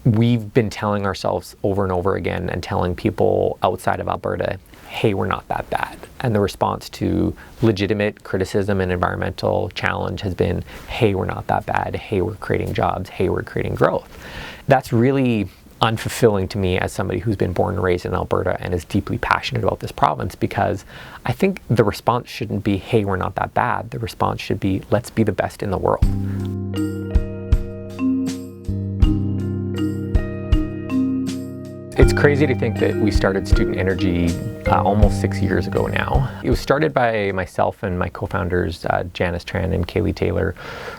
we've been telling ourselves over and over again and telling people outside of Alberta, hey, we're not that bad. And the response to legitimate criticism and environmental challenge has been, hey, we're not that bad. Hey, we're creating jobs. Hey, we're creating growth. That's really unfulfilling to me as somebody who's been born and raised in Alberta and is deeply passionate about this province, because I think the response shouldn't be, hey, we're not that bad. The response should be, let's be the best in the world. It's crazy to think that we started Student Energy almost 6 years ago now. It was started by myself and my co-founders, Janice Tran and Kaylee Taylor,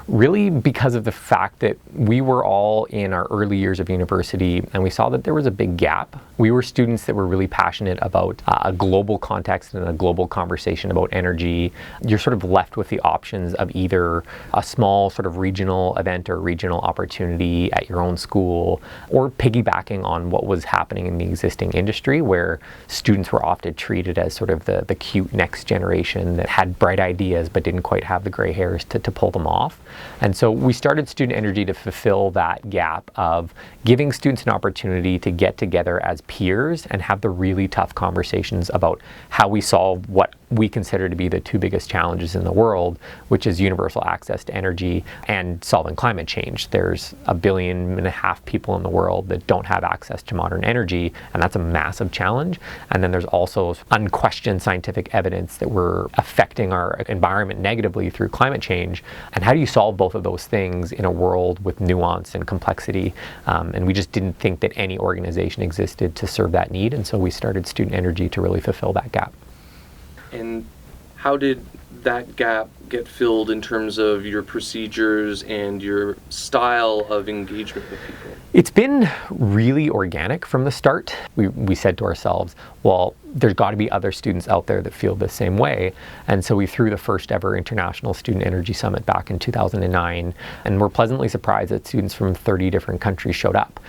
really because of the fact that we were all in our early years of university and we saw that there was a big gap. We were students that were really passionate about a global context and a global conversation about energy. You're sort of left with the options of either a small sort of regional event or regional opportunity at your own school, or piggybacking on what was happening in the existing industry, where students were often treated as sort of the cute next generation that had bright ideas but didn't quite have the gray hairs to pull them off. And so we started Student Energy to fulfill that gap of giving students an opportunity to get together as peers and have the really tough conversations about how we solve what we consider to be the two biggest challenges in the world, which is universal access to energy and solving climate change. There's 1.5 billion people in the world that don't have access to modern energy, and that's a massive challenge. And then there's also unquestioned scientific evidence that we're affecting our environment negatively through climate change. And how do you solve both of those things in a world with nuance and complexity? And we just didn't think that any organization existed to serve that need, and so we started Student Energy to really fulfill that gap. And how did that gap get filled in terms of your procedures and your style of engagement with people? It's been really organic from the start. We said to ourselves, well, there's got to be other students out there that feel the same way. And so we threw the first ever International Student Energy Summit back in 2009, and we're pleasantly surprised that students from 30 different countries showed up.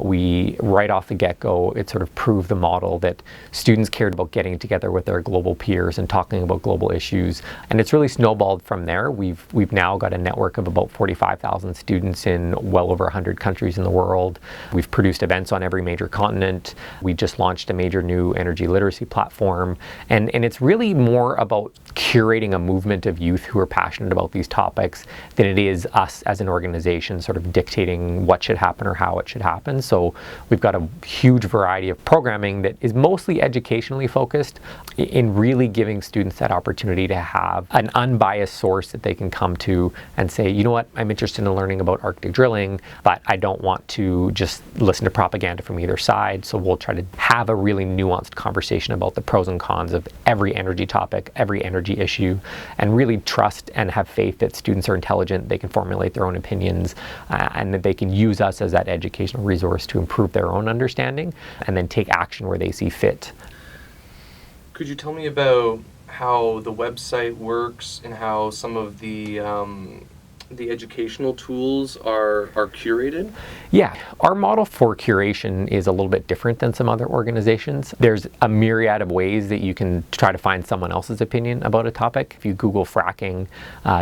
We, right off the get-go, it sort of proved the model that students cared about getting together with their global peers and talking about global issues. And it's really snowballed from there. We've now got a network of about 45,000 students in well over 100 countries in the world. We've produced events on every major continent. We just launched a major new energy literacy platform. And it's really more about curating a movement of youth who are passionate about these topics than it is us as an organization sort of dictating what should happen or how it should happen. So we've got a huge variety of programming that is mostly educationally focused in really giving students that opportunity to have an unbiased source that they can come to and say, you know what, I'm interested in learning about Arctic drilling, but I don't want to just listen to propaganda from either side. So we'll try to have a really nuanced conversation about the pros and cons of every energy topic, every energy issue, and really trust and have faith that students are intelligent, they can formulate their own opinions, and that they can use us as that educational resource to improve their own understanding and then take action where they see fit. Could you tell me about how the website works and how some of the educational tools are curated? Yeah, our model for curation is a little bit different than some other organizations. There's a myriad of ways that you can try to find someone else's opinion about a topic. If you Google fracking,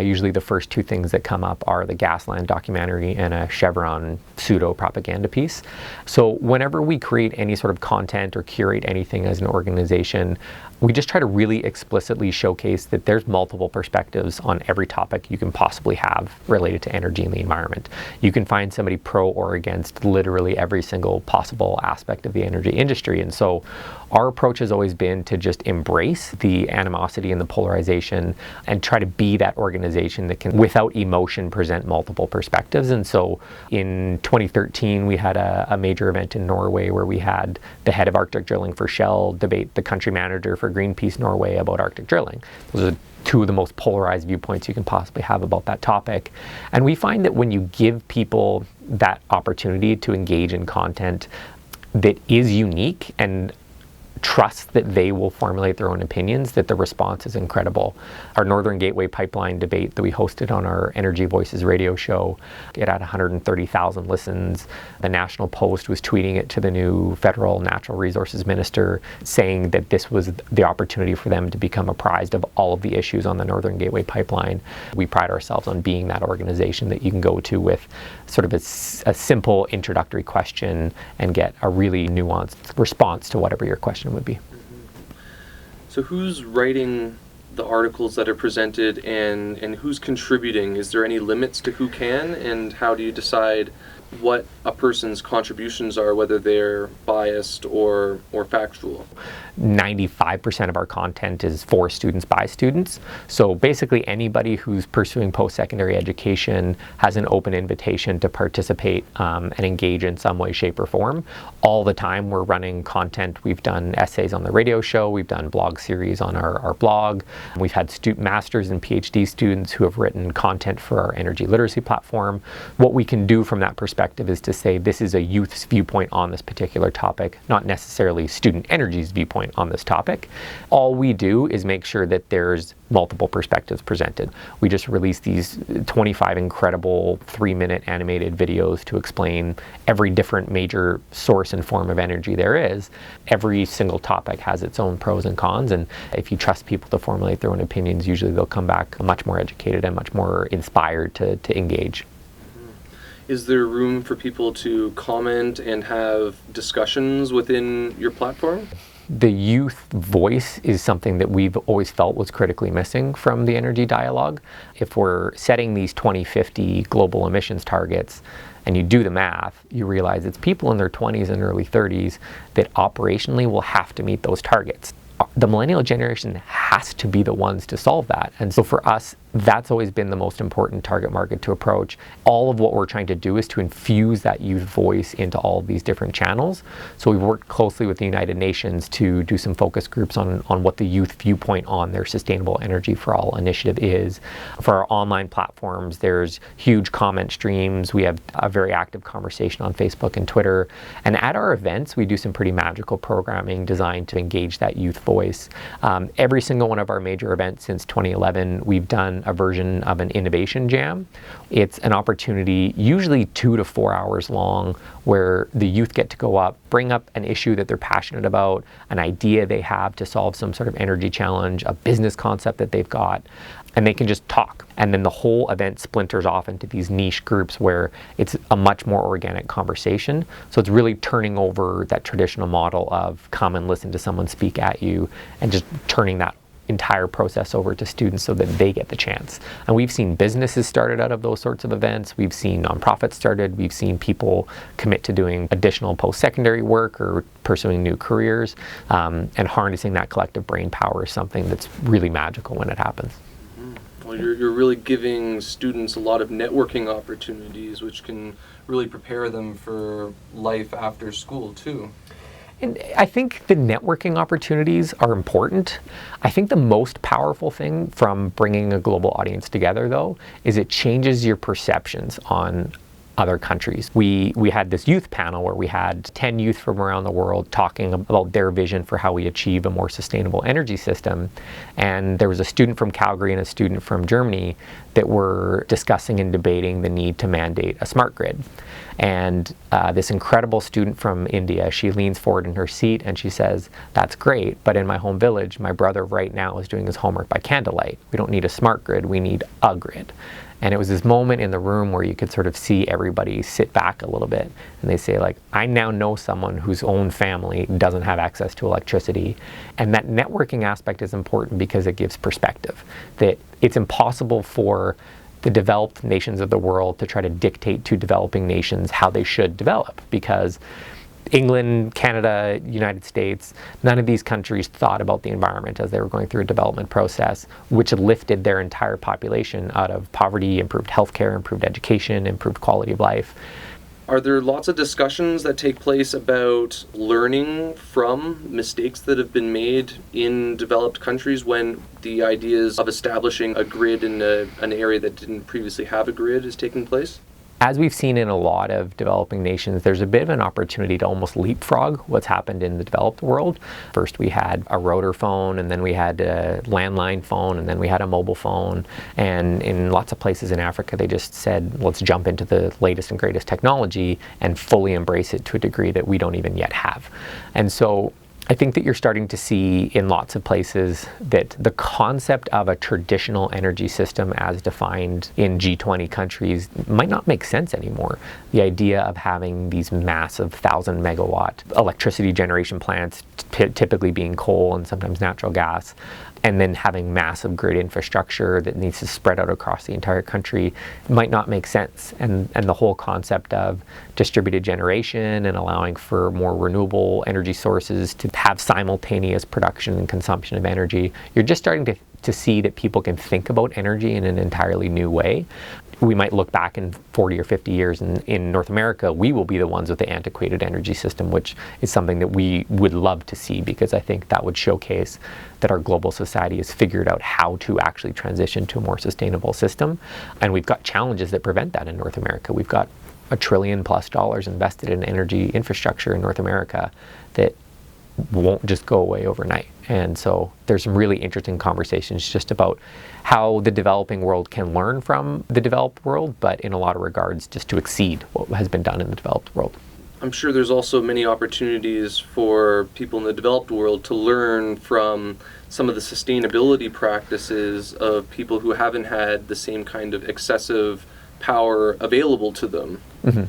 usually the first two things that come up are the Gasland documentary and a Chevron pseudo-propaganda piece. So whenever we create any sort of content or curate anything as an organization, we just try to really explicitly showcase that there's multiple perspectives on every topic you can possibly have related to energy and the environment. You can find somebody pro or against literally every single possible aspect of the energy industry. And so our approach has always been to just embrace the animosity and the polarization and try to be that organization that can, without emotion, present multiple perspectives. And so in 2013, we had a major event in Norway where we had the head of Arctic drilling for Shell debate the country manager for Greenpeace Norway about Arctic drilling. Those are two of the most polarized viewpoints you can possibly have about that topic. And we find that when you give people that opportunity to engage in content that is unique and trust that they will formulate their own opinions, that the response is incredible. Our Northern Gateway pipeline debate that we hosted on our Energy Voices radio show, it had 130,000 listens. The National Post was tweeting it to the new federal natural resources minister, saying that this was the opportunity for them to become apprised of all of the issues on the Northern Gateway pipeline. We pride ourselves on being that organization that you can go to with sort of a simple introductory question and get a really nuanced response to whatever your question would be. So who's writing the articles that are presented, and who's contributing? Is there any limits to who can, and how do you decide what a person's contributions are, whether they're biased or factual? 95% of our content is for students by students. So basically anybody who's pursuing post-secondary education has an open invitation to participate and engage in some way, shape, or form. All the time we're running content. We've done essays on the radio show. We've done blog series on our blog. We've had masters and PhD students who have written content for our energy literacy platform. What we can do from that perspective is to say this is a youth's viewpoint on this particular topic, not necessarily student energy's viewpoint on this topic. All we do is make sure that there's multiple perspectives presented. We just released these 25 incredible 3-minute animated videos to explain every different major source and form of energy there is. Every single topic has its own pros and cons, and if you trust people to formulate their own opinions, usually they'll come back much more educated and much more inspired to engage. Is there room for people to comment and have discussions within your platform? The youth voice is something that we've always felt was critically missing from the energy dialogue. If we're setting these 2050 global emissions targets and you do the math, you realize it's people in their 20s and early 30s that operationally will have to meet those targets. The millennial generation has to be the ones to solve that. And so for us, that's always been the most important target market to approach. All of what we're trying to do is to infuse that youth voice into all of these different channels. So we've worked closely with the United Nations to do some focus groups on what the youth viewpoint on their Sustainable Energy for All initiative is. For our online platforms, there's huge comment streams. We have a very active conversation on Facebook and Twitter. And at our events, we do some pretty magical programming designed to engage that youth voice. Every single one of our major events since 2011, we've done a version of an innovation jam. It's an opportunity, usually 2 to 4 hours long, where the youth get to go up, bring up an issue that they're passionate about, an idea they have to solve some sort of energy challenge, a business concept that they've got, and they can just talk. And then the whole event splinters off into these niche groups where it's a much more organic conversation. So it's really turning over that traditional model of come and listen to someone speak at you and just turning that entire process over to students so that they get the chance. And we've seen businesses started out of those sorts of events. We've seen nonprofits started. We've seen people commit to doing additional post-secondary work or pursuing new careers. And harnessing that collective brain power is something that's really magical when it happens. Well, you're really giving students a lot of networking opportunities, which can really prepare them for life after school too. And I think the networking opportunities are important. I think the most powerful thing from bringing a global audience together, though, is it changes your perceptions on other countries. We had this youth panel where we had 10 youth from around the world talking about their vision for how we achieve a more sustainable energy system. And there was a student from Calgary and a student from Germany that were discussing and debating the need to mandate a smart grid. And this incredible student from India, she leans forward in her seat and she says, "That's great, but in my home village, my brother right now is doing his homework by candlelight. We don't need a smart grid, we need a grid." And it was this moment in the room where you could sort of see everybody sit back a little bit. And they say, like, I now know someone whose own family doesn't have access to electricity. And that networking aspect is important because it gives perspective. That it's impossible for the developed nations of the world to try to dictate to developing nations how they should develop, because England, Canada, United States, none of these countries thought about the environment as they were going through a development process, which lifted their entire population out of poverty, improved healthcare, improved education, improved quality of life. Are there lots of discussions that take place about learning from mistakes that have been made in developed countries when the ideas of establishing a grid in an area that didn't previously have a grid is taking place? As we've seen in a lot of developing nations, there's a bit of an opportunity to almost leapfrog what's happened in the developed world. First we had a rotor phone, and then we had a landline phone, and then we had a mobile phone. And in lots of places in Africa, they just said, let's jump into the latest and greatest technology and fully embrace it to a degree that we don't even yet have. And so I think that you're starting to see in lots of places that the concept of a traditional energy system as defined in G20 countries might not make sense anymore. The idea of having these massive 1,000 megawatt electricity generation plants, typically being coal and sometimes natural gas, and then having massive grid infrastructure that needs to spread out across the entire country might not make sense. And the whole concept of distributed generation and allowing for more renewable energy sources to have simultaneous production and consumption of energy, you're just starting to see that people can think about energy in an entirely new way. We might look back in 40 or 50 years in North America, we will be the ones with the antiquated energy system, which is something that we would love to see, because I think that would showcase that our global society has figured out how to actually transition to a more sustainable system. And we've got challenges that prevent that in North America. We've got $1 trillion+ invested in energy infrastructure in North America that won't just go away overnight. And so there's some really interesting conversations just about how the developing world can learn from the developed world, but in a lot of regards just to exceed what has been done in the developed world. I'm sure there's also many opportunities for people in the developed world to learn from some of the sustainability practices of people who haven't had the same kind of excessive power available to them. Mm-hmm.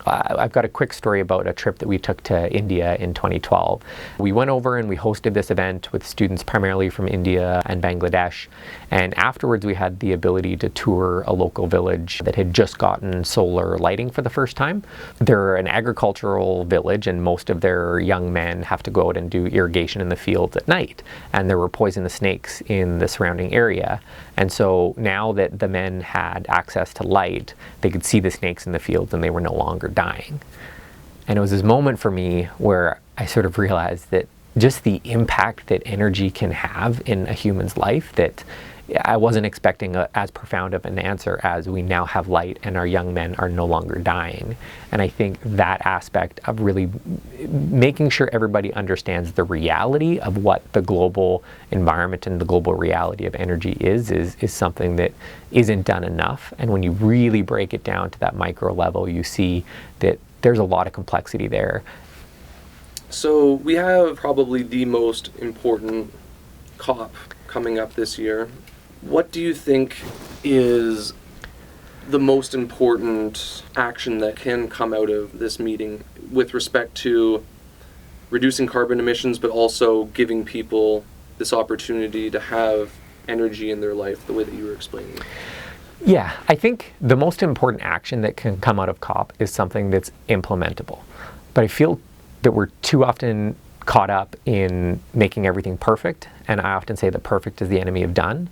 I've got a quick story about a trip that we took to India in 2012. We went over and we hosted this event with students primarily from India and Bangladesh. And afterwards we had the ability to tour a local village that had just gotten solar lighting for the first time. They're an agricultural village, and most of their young men have to go out and do irrigation in the fields at night. And there were poisonous snakes in the surrounding area. And so now that the men had access to light, they could see the snakes in the fields and they were no longer dying. And it was this moment for me where I sort of realized that just the impact that energy can have in a human's life, that I wasn't expecting as profound of an answer as we now have light and our young men are no longer dying. And I think that aspect of really making sure everybody understands the reality of what the global environment and the global reality of energy is something that isn't done enough. And when you really break it down to that micro level, you see that there's a lot of complexity there. So we have probably the most important COP coming up this year. What do you think is the most important action that can come out of this meeting with respect to reducing carbon emissions, but also giving people this opportunity to have energy in their life the way that you were explaining? Yeah, I think the most important action that can come out of COP is something that's implementable. But I feel that we're too often caught up in making everything perfect, and I often say that perfect is the enemy of done.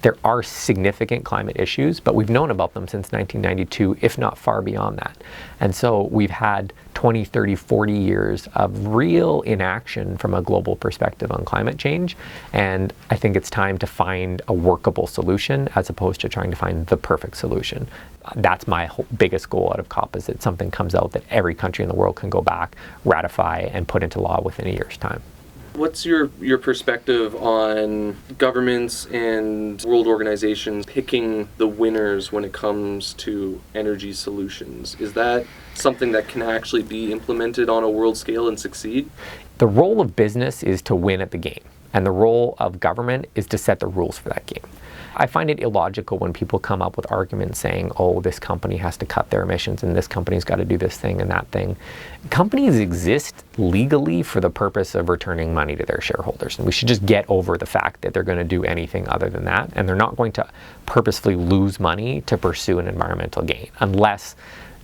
There are significant climate issues, but we've known about them since 1992, if not far beyond that. And so we've had 20, 30, 40 years of real inaction from a global perspective on climate change. And I think it's time to find a workable solution as opposed to trying to find the perfect solution. That's my biggest goal out of COP, is that something comes out that every country in the world can go back, ratify, and put into law within a year's time. What's your perspective on governments and world organizations picking the winners when it comes to energy solutions? Is that something that can actually be implemented on a world scale and succeed? The role of business is to win at the game, and the role of government is to set the rules for that game. I find it illogical when people come up with arguments saying, oh, this company has to cut their emissions and this company's got to do this thing and that thing. Companies exist legally for the purpose of returning money to their shareholders. And we should just get over the fact that they're going to do anything other than that. And they're not going to purposefully lose money to pursue an environmental gain, unless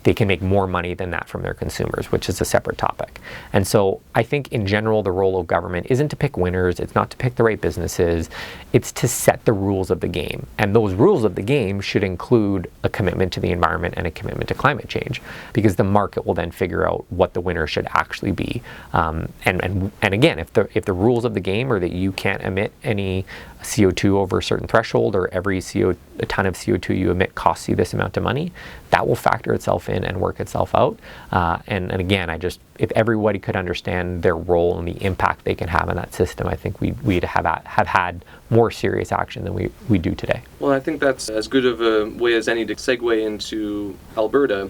they can make more money than that from their consumers, which is a separate topic. And so I think in general, the role of government isn't to pick winners, it's not to pick the right businesses, it's to set the rules of the game. And those rules of the game should include a commitment to the environment and a commitment to climate change, because the market will then figure out what the winner should actually be. And again, if the rules of the game are that you can't emit any CO2 over a certain threshold, or every a ton of CO2 you emit costs you this amount of money, that will factor itself in and work itself out. And again, if everybody could understand their role and the impact they can have in that system, I think we'd have had more serious action than we do today. Well, I think that's as good of a way as any to segue into Alberta,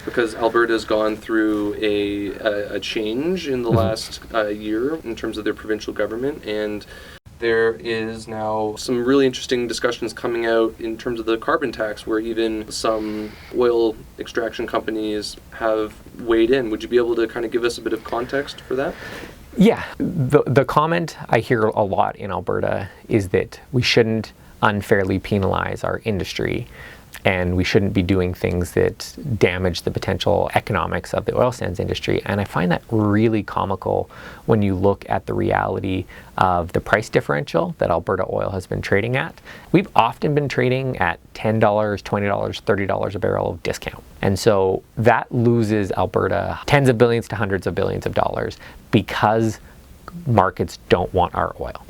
because Alberta's gone through a change in the last year in terms of their provincial government, and there is now some really interesting discussions coming out in terms of the carbon tax, where even some oil extraction companies have weighed in. Would you be able to kind of give us a bit of context for that? Yeah, the comment I hear a lot in Alberta is that we shouldn't unfairly penalize our industry, and we shouldn't be doing things that damage the potential economics of the oil sands industry. And I find that really comical when you look at the reality of the price differential that Alberta oil has been trading at. We've often been trading at $10, $20, $30 a barrel of discount. And so that loses Alberta tens of billions to hundreds of billions of dollars because markets don't want our oil.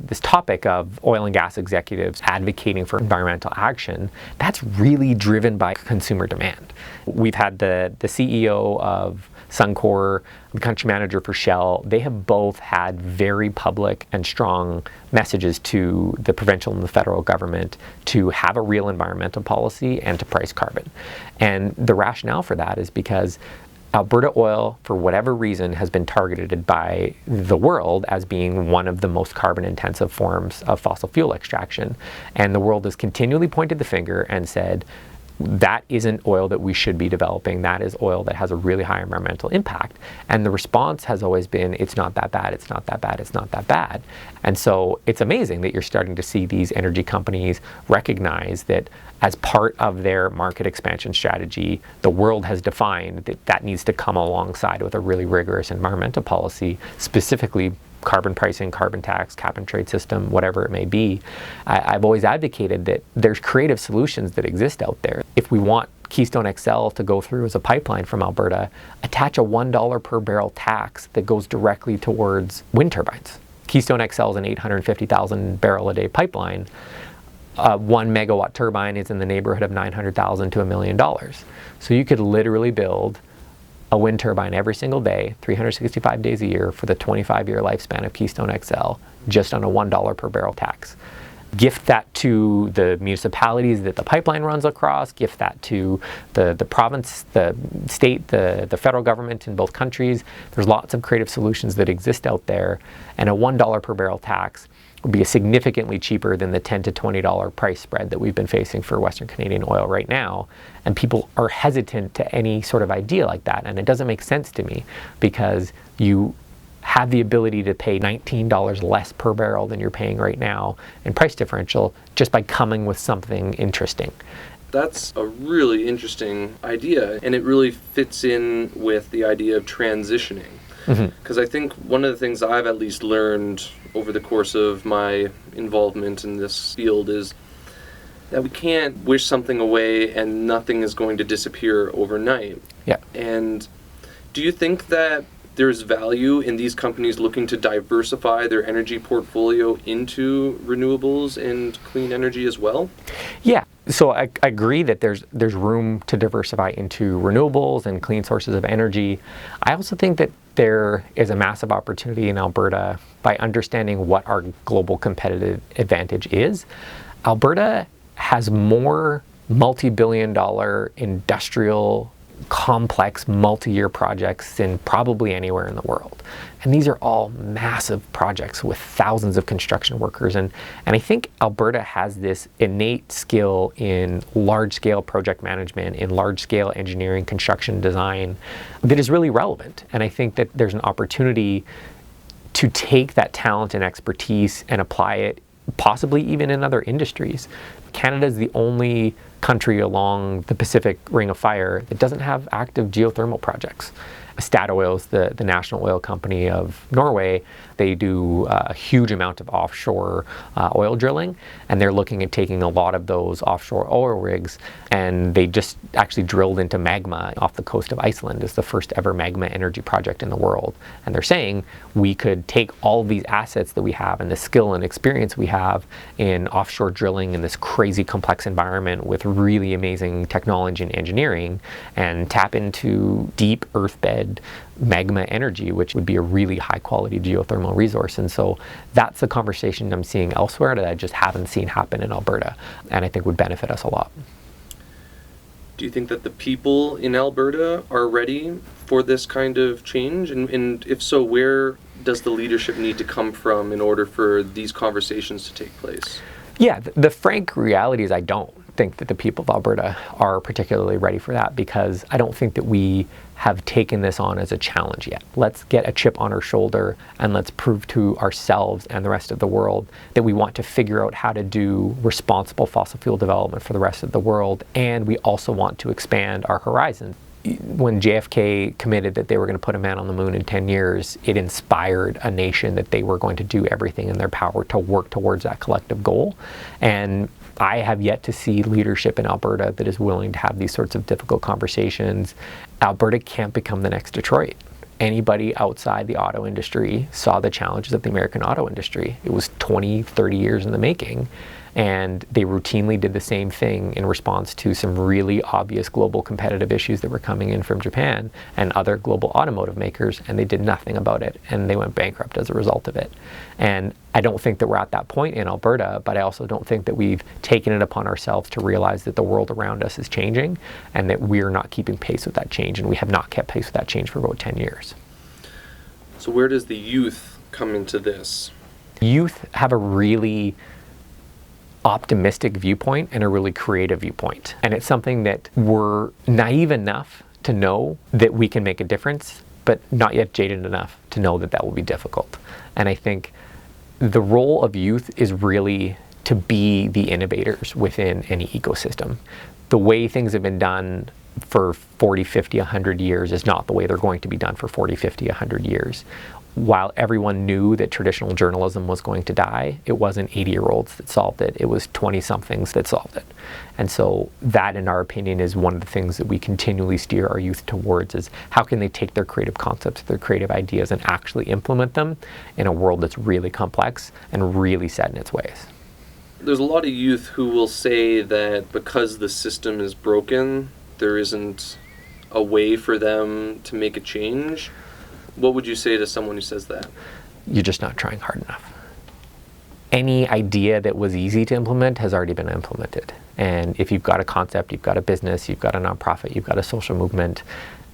This topic of oil and gas executives advocating for environmental action, that's really driven by consumer demand. We've had the CEO of Suncor, the country manager for Shell. They have both had very public and strong messages to the provincial and the federal government to have a real environmental policy and to price carbon. And the rationale for that is because Alberta oil, for whatever reason, has been targeted by the world as being one of the most carbon-intensive forms of fossil fuel extraction. And the world has continually pointed the finger and said, that isn't oil that we should be developing. That is oil that has a really high environmental impact. And the response has always been, it's not that bad, it's not that bad, it's not that bad. And so it's amazing that you're starting to see these energy companies recognize that as part of their market expansion strategy, the world has defined that that needs to come alongside with a really rigorous environmental policy, specifically carbon pricing, carbon tax, cap and trade system, whatever it may be. I've always advocated that there's creative solutions that exist out there. If we want Keystone XL to go through as a pipeline from Alberta, attach a $1 per barrel tax that goes directly towards wind turbines. Keystone XL is an 850,000 barrel a day pipeline. 1 megawatt turbine is in the neighborhood of $900,000 to $1 million. So you could literally build a wind turbine every single day, 365 days a year for the 25-year lifespan of Keystone XL, just on a $1 per barrel tax. Gift that to the municipalities that the pipeline runs across, gift that to the province, the state, the federal government in both countries. There's lots of creative solutions that exist out there, and a $1 per barrel tax would be significantly cheaper than the $10 to $20 price spread that we've been facing for Western Canadian oil right now. And people are hesitant to any sort of idea like that. And it doesn't make sense to me, because you have the ability to pay $19 less per barrel than you're paying right now in price differential just by coming with something interesting. That's a really interesting idea, and it really fits in with the idea of transitioning. Because I think one of the things I've at least learned over the course of my involvement in this field is that we can't wish something away and nothing is going to disappear overnight. Yeah. And do you think that there's value in these companies looking to diversify their energy portfolio into renewables and clean energy as well? Yeah. So I agree that there's room to diversify into renewables and clean sources of energy. I also think that there is a massive opportunity in Alberta by understanding what our global competitive advantage is. Alberta has more multi-billion-dollar industrial complex multi-year projects than probably anywhere in the world. And these are all massive projects with thousands of construction workers. And I think Alberta has this innate skill in large-scale project management, in large-scale engineering, construction design that is really relevant. And I think that there's an opportunity to take that talent and expertise and apply it possibly even in other industries. Canada is the only country along the Pacific Ring of Fire that doesn't have active geothermal projects. Statoil's the national oil company of Norway. They do a huge amount of offshore oil drilling, and they're looking at taking a lot of those offshore oil rigs, and they just actually drilled into magma off the coast of Iceland. It's the first ever magma energy project in the world. And they're saying we could take all of these assets that we have and the skill and experience we have in offshore drilling in this crazy complex environment with really amazing technology and engineering and tap into deep earthbed magma energy, which would be a really high quality geothermal resource. And so that's the conversation I'm seeing elsewhere that I just haven't seen happen in Alberta, and I think would benefit us a lot. Do you think that the people in Alberta are ready for this kind of change? And if so, where does the leadership need to come from in order for these conversations to take place? Yeah, the frank reality is I don't think that the people of Alberta are particularly ready for that, because I don't think that we have taken this on as a challenge yet. Let's get a chip on our shoulder and let's prove to ourselves and the rest of the world that we want to figure out how to do responsible fossil fuel development for the rest of the world, and we also want to expand our horizons. When JFK committed that they were going to put a man on the moon in 10 years, it inspired a nation that they were going to do everything in their power to work towards that collective goal. And I have yet to see leadership in Alberta that is willing to have these sorts of difficult conversations. Alberta can't become the next Detroit. Anybody outside the auto industry saw the challenges of the American auto industry. It was 20, 30 years in the making, and they routinely did the same thing in response to some really obvious global competitive issues that were coming in from Japan and other global automotive makers, and they did nothing about it, and they went bankrupt as a result of it. And I don't think that we're at that point in Alberta, but I also don't think that we've taken it upon ourselves to realize that the world around us is changing and that we're not keeping pace with that change, and we have not kept pace with that change for about 10 years. So where does the youth come into this? Youth have a really optimistic viewpoint and a really creative viewpoint. And it's something that we're naive enough to know that we can make a difference, but not yet jaded enough to know that that will be difficult. And I think the role of youth is really to be the innovators within any ecosystem. The way things have been done for 40, 50, 100 years is not the way they're going to be done for 40, 50, 100 years. While everyone knew that traditional journalism was going to die, it wasn't 80-year-olds that solved it. It was 20-somethings that solved it. And so that, in our opinion, is one of the things that we continually steer our youth towards, is how can they take their creative concepts, their creative ideas, and actually implement them in a world that's really complex and really set in its ways. There's a lot of youth who will say that because the system is broken, there isn't a way for them to make a change. What would you say to someone who says that? You're just not trying hard enough. Any idea that was easy to implement has already been implemented. And if you've got a concept, you've got a business, you've got a nonprofit, you've got a social movement,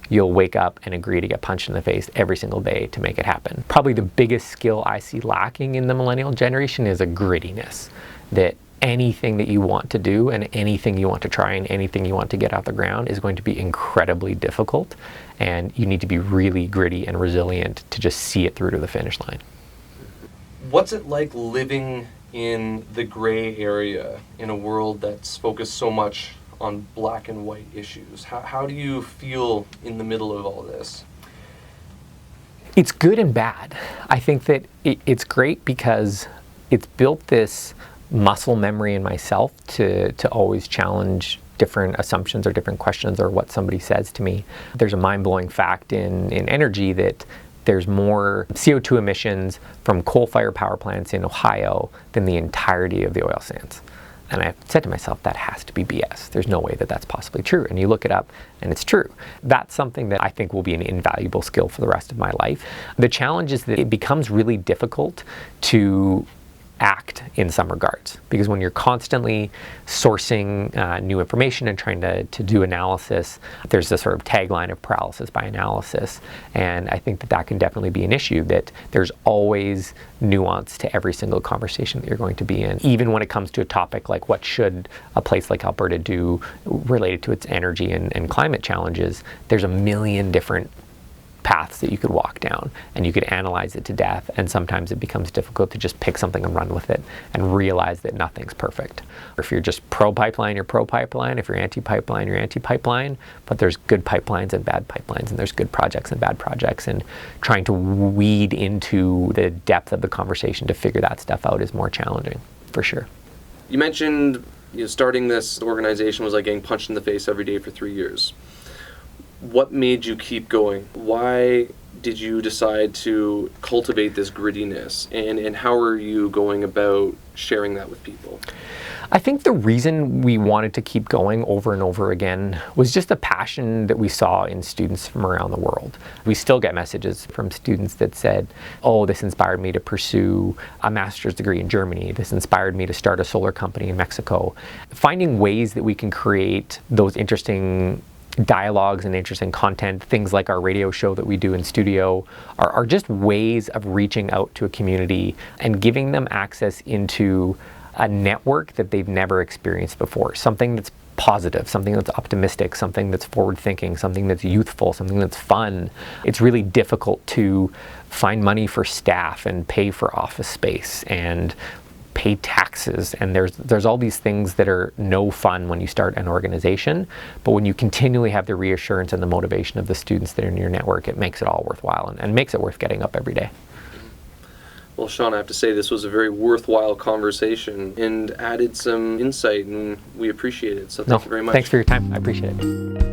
you'll wake up and agree to get punched in the face every single day to make it happen. Probably the biggest skill I see lacking in the millennial generation is a grittiness. That anything that you want to do and anything you want to try and anything you want to get off the ground is going to be incredibly difficult, and you need to be really gritty and resilient to just see it through to the finish line. What's it like living in the gray area in a world that's focused so much on black and white issues? How do you feel in the middle of all this? It's good and bad. I think that it's great because it's built this muscle memory in myself to always challenge different assumptions or different questions or what somebody says to me. There's a mind-blowing fact in energy that there's more CO2 emissions from coal-fired power plants in Ohio than the entirety of the oil sands. And I said to myself, that has to be BS. There's no way that that's possibly true. And you look it up and it's true. That's something that I think will be an invaluable skill for the rest of my life. The challenge is that it becomes really difficult to act in some regards, because when you're constantly sourcing new information and trying to do analysis, there's this sort of tagline of paralysis by analysis, and I think that can definitely be an issue, that there's always nuance to every single conversation that you're going to be in. Even when it comes to a topic like what should a place like Alberta do related to its energy and climate challenges, there's a million different paths paths that you could walk down, and you could analyze it to death, and sometimes it becomes difficult to just pick something and run with it and realize that nothing's perfect. If you're just pro-pipeline, you're pro-pipeline. If you're anti-pipeline, you're anti-pipeline. But there's good pipelines and bad pipelines, and there's good projects and bad projects, and trying to weed into the depth of the conversation to figure that stuff out is more challenging, for sure. You mentioned starting this organization was like getting punched in the face every day for 3 years. What made you keep going? Why did you decide to cultivate this grittiness, and how are you going about sharing that with people? I think the reason we wanted to keep going over and over again was just the passion that we saw in students from around the world. We still get messages from students that said, oh, this inspired me to pursue a master's degree in Germany. This inspired me to start a solar company in Mexico. Finding ways that we can create those interesting dialogues and interesting content, things like our radio show that we do in studio, are just ways of reaching out to a community and giving them access into a network that they've never experienced before. Something that's positive, something that's optimistic, something that's forward-thinking, something that's youthful, something that's fun. It's really difficult to find money for staff and pay for office space and pay taxes, and there's all these things that are no fun when you start an organization, but when you continually have the reassurance and the motivation of the students that are in your network, it makes it all worthwhile and makes it worth getting up every day. Well, Sean, I have to say this was a very worthwhile conversation and added some insight, and we appreciate it. So thank you very much. Thanks for your time. I appreciate it.